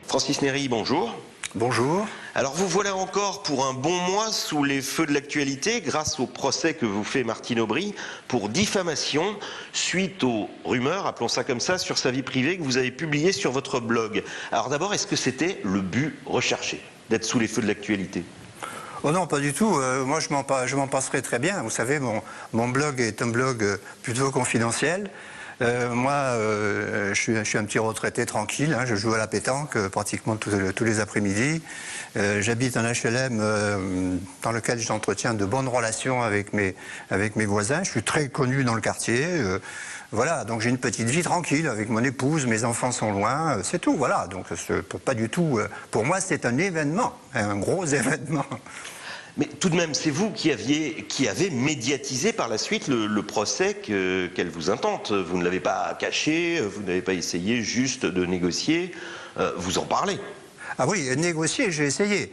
Francis Néry, bonjour. Bonjour. Alors vous voilà encore pour un bon mois sous les feux de l'actualité grâce au procès que vous fait Martine Aubry pour diffamation suite aux rumeurs, appelons ça comme ça, sur sa vie privée que vous avez publiées sur votre blog. Alors d'abord, est-ce que c'était le but recherché d'être sous les feux de l'actualité ? Oh non, pas du tout. Moi, je m'en passerai très bien. Vous savez, mon blog est un blog plutôt confidentiel. Je suis un petit retraité tranquille, hein, je joue à la pétanque pratiquement tous les après-midi. J'habite un HLM dans lequel j'entretiens de bonnes relations avec mes voisins. Je suis très connu dans le quartier. Voilà, donc j'ai une petite vie tranquille avec mon épouse, mes enfants sont loin, c'est tout, voilà. Donc pas du tout. Pour moi, c'est un événement, un gros événement. Mais tout de même, c'est vous qui avez médiatisé par la suite le procès qu'elle vous intente. Vous ne l'avez pas caché, vous n'avez pas essayé juste de négocier, vous en parlez. Ah oui, négocier, j'ai essayé.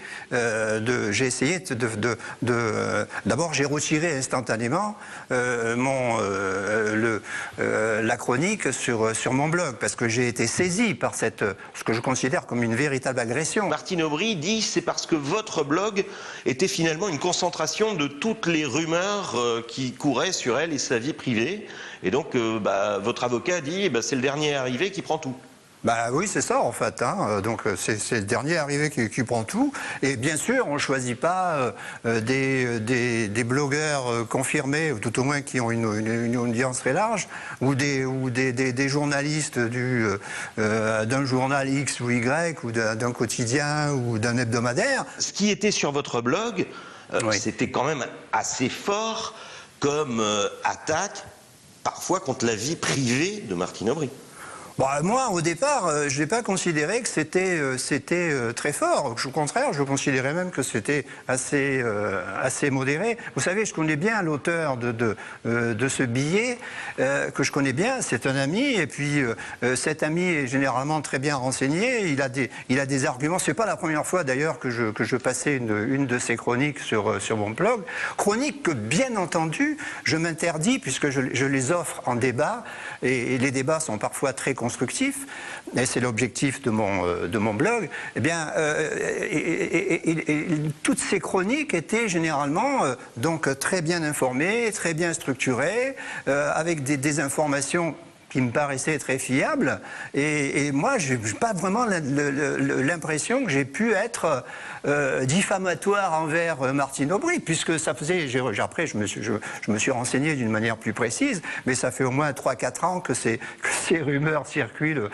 D'abord, j'ai retiré instantanément la chronique sur mon blog, parce que j'ai été saisi par ce que je considère comme une véritable agression. Martine Aubry dit c'est parce que votre blog était finalement une concentration de toutes les rumeurs qui couraient sur elle et sa vie privée. Et donc, votre avocat dit c'est le dernier arrivé qui prend tout. Bah oui, c'est ça en fait. Hein. Donc c'est le dernier arrivé qui prend tout. Et bien sûr, on ne choisit pas des blogueurs confirmés, ou tout au moins qui ont une audience très large, ou des journalistes d'un journal X ou Y, ou d'un quotidien, ou d'un hebdomadaire. Ce qui était sur votre blog, oui, c'était quand même assez fort comme attaque, parfois contre la vie privée de Martine Aubry. Bon, moi, au départ, je n'ai pas considéré que c'était très fort. Au contraire, je considérais même que c'était assez modéré. Vous savez, je connais bien l'auteur de ce billet, que je connais bien. C'est un ami, et puis cet ami est généralement très bien renseigné. Il a des arguments. C'est pas la première fois, d'ailleurs, que je passais une de ses chroniques sur mon blog. Chroniques que, bien entendu, je m'interdis, puisque je les offre en débat, et les débats sont parfois très constructif, et c'est l'objectif de mon blog, eh bien, toutes ces chroniques étaient généralement donc très bien informées, très bien structurées, avec des informations qui me paraissaient très fiables, et moi, je n'ai pas vraiment l'impression que j'ai pu être diffamatoire envers Martine Aubry, puisque ça faisait, après je me suis renseigné d'une manière plus précise, mais ça fait au moins 3-4 ans que ces rumeurs circulent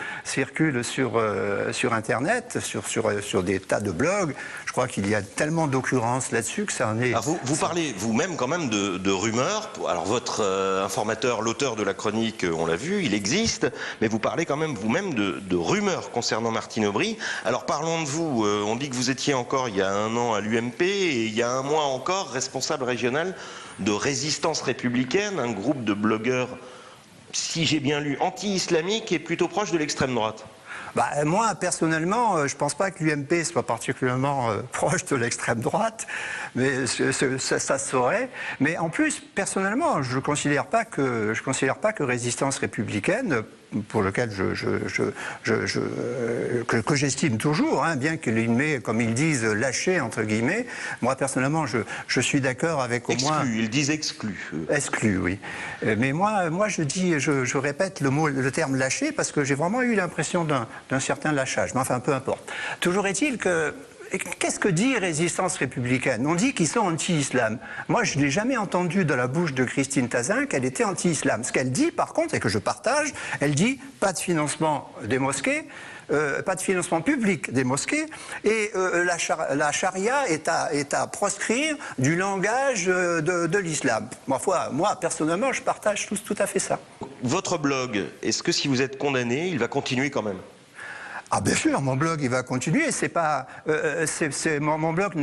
sur Internet, sur des tas de blogs. Je crois qu'il y a tellement d'occurrences là-dessus que ça en est... Alors vous parlez vous-même quand même de rumeurs. Alors votre informateur, l'auteur de la chronique, on l'a vu, il existe, mais vous parlez quand même vous-même de rumeurs concernant Martine Aubry. Alors parlons de vous. On dit que vous étiez encore il y a un an à l'UMP et il y a un mois encore responsable régional de Résistance républicaine, un groupe de blogueurs, si j'ai bien lu, anti-islamiques et plutôt proche de l'extrême droite. Moi, personnellement, je ne pense pas que l'UMP soit particulièrement proche de l'extrême droite, mais ça se saurait. Mais en plus, personnellement, je ne considère pas que Résistance républicaine, pour lequel que j'estime toujours, hein, bien qu'il m'ait, comme ils disent, lâché, entre guillemets. Moi, personnellement, je suis d'accord avec au moins... Exclu, ils disent exclu. Exclu, oui. Mais moi je répète le terme lâché, parce que j'ai vraiment eu l'impression d'un certain lâchage. Mais enfin, peu importe. Toujours est-il que... Qu'est-ce que dit Résistance républicaine? On dit qu'ils sont anti-islam. Moi, je n'ai jamais entendu de la bouche de Christine Tazin qu'elle était anti-islam. Ce qu'elle dit, par contre, et que je partage, elle dit pas de financement des mosquées, pas de financement public des mosquées, et la charia est à proscrire du langage de l'islam. Moi, personnellement, je partage tout à fait ça. Votre blog, est-ce que si vous êtes condamné, il va continuer quand même ? Ah bien sûr, mon blog il va continuer. C'est pas, mon blog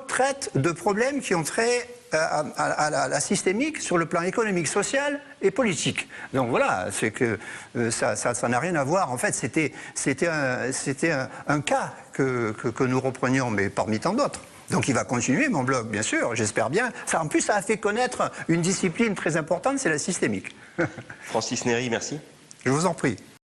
traite de problèmes qui ont trait à la systémique sur le plan économique, social et politique. Donc voilà, c'est que ça n'a rien à voir. En fait, c'était un cas que nous reprenions, mais parmi tant d'autres. Donc il va continuer mon blog, bien sûr, j'espère bien. En plus, ça a fait connaître une discipline très importante, c'est la systémique. Francis Néry, merci. Je vous en prie.